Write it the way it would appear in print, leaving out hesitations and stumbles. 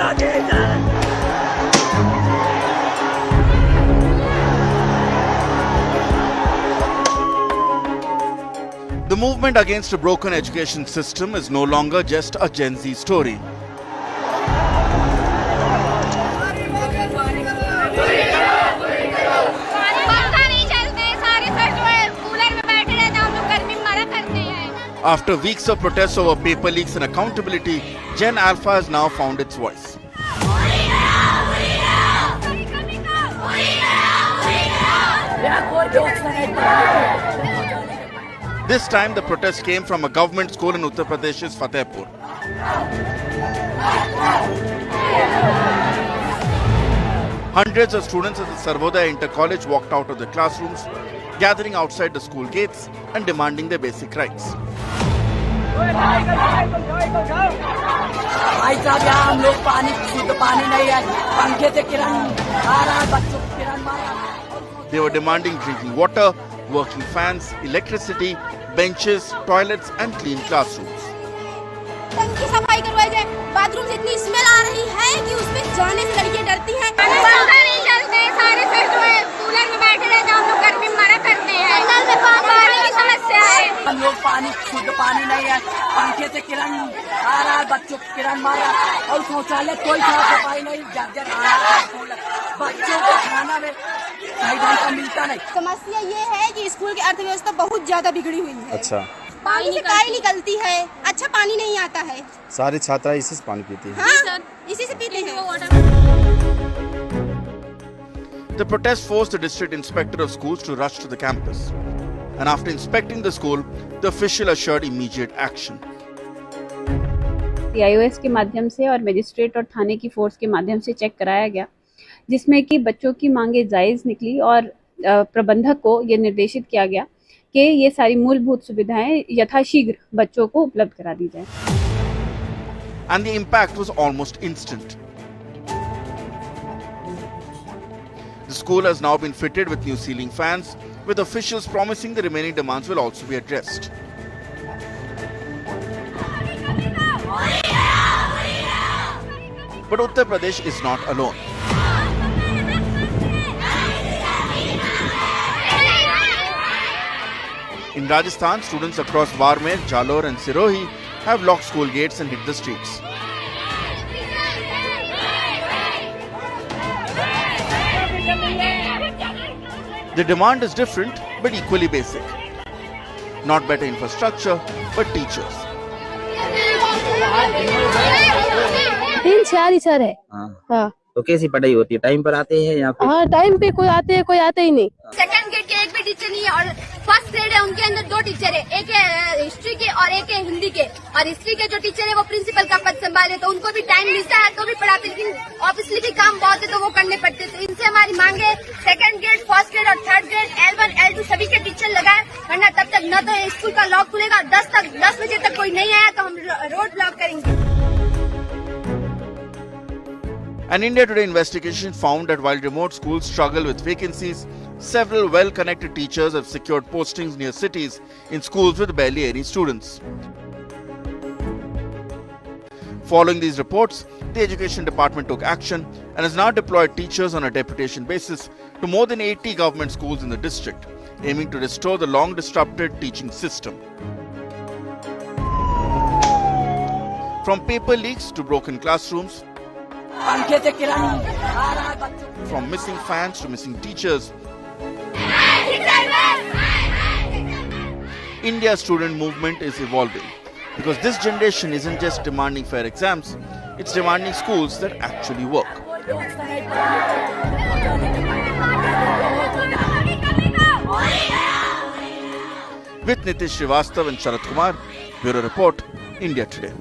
The movement against a broken education system is no longer just a Gen Z story. After weeks of protests over paper leaks and accountability, Gen Alpha has now found its voice. This time the protest came from a government school in Uttar Pradesh's Fatehpur. Hundreds of students at the Sarvodaya Inter College walked out of their classrooms, gathering outside the school gates and demanding their basic rights. They were demanding drinking water, working fans, electricity, benches, toilets and clean classrooms. टंकी सफाई करवाई जाए, bathroom से इतनी smell आ रही है कि उसमें जाने से लड़कियां डरती हैं। पंखा नहीं चलते, सारे फिर जो है कूलर में बैठे रहते हैं, हम लोग गर्मी में मरा करते हैं। नल में पानी की समस्या है। हम लोग पानी शुद्ध पानी नहीं है, पंखे से किरण आ रहा है, बच्चों को किरण मारा और शौचालय कोई साफ सफाई नहीं, जर्जर आ रहा है। बच्चों को खाना में सही ढंग का मिलता नहीं। समस्या ये है कि स्कूल की अर्थव्यवस्था बहुत ज्यादा बिगड़ी हुई है। अच्छा, पानी से काई निकलती है, अच्छा पानी नहीं आता है। सारी छात्रा इसी से पानी पीती है। हाँ, इसी से पीते हैं। The protest forced the district inspector of schools to rush to the campus. And after inspecting the school, the official assured immediate action. IOS के माध्यम से और मजिस्ट्रेट और थाने की फोर्स के माध्यम से चेक कराया गया, जिसमें कि बच्चों की मांगे जायज़ निकली और प्रबंधक को ये निर्देशित किया गया कि ये सारी मूलभूत सुविधाएं यथाशीघ्र बच्चों को उपलब्ध करा दी जाए। And the impact was almost instant. The school has now been fitted with new ceiling fans, with officials promising the remaining demands will also be addressed. But Uttar Pradesh is not alone. In Rajasthan, students across Barmer, Jalore and Sirohi have locked school gates and hit the streets. The demand is different but equally basic. Not better infrastructure, but teachers. 3-4 he sir है। हाँ। तो कैसी पढ़ाई होती है? Time पर आते हैं या फिर? हाँ, टाइम पे कोई आते हैं, कोई आते ही नहीं। सेकंड ग्रेड के एक भी टीचर नहीं है और फर्स्ट ग्रेड है उनके अंदर 2 टीचर है, एक है हिस्ट्री के और एक है हिंदी के। और हिस्ट्री के जो टीचर है वो प्रिंसिपल का पद संभाले, तो उनको भी टाइम मिलता है तो भी पढ़ाते, लेकिन ऑब्वियसली भी काम बहुत है तो वो करने पड़ते। तो इनसे हमारी मांग है सेकंड ग्रेड, फर्स्ट ग्रेड और थर्ड ग्रेड, L1, L2 सभी के टीचर लगाए, वरना तब तक न तो स्कूल का लॉक खुलेगा, 10 बजे तक कोई नहीं आया तो हम रोड ब्लॉक करेंगे। An India Today investigation found that while remote schools struggle with vacancies, several well-connected teachers have secured postings near cities in schools with barely any students. Following these reports, the Education Department took action and has now deployed teachers on a deputation basis to more than 80 government schools in the district, aiming to restore the long-disrupted teaching system. From paper leaks to broken classrooms, from missing fans to missing teachers, India's student movement is evolving because this generation isn't just demanding fair exams, it's demanding schools that actually work. With Nitish Srivastava and Sharat Kumar, Bureau Report, India Today.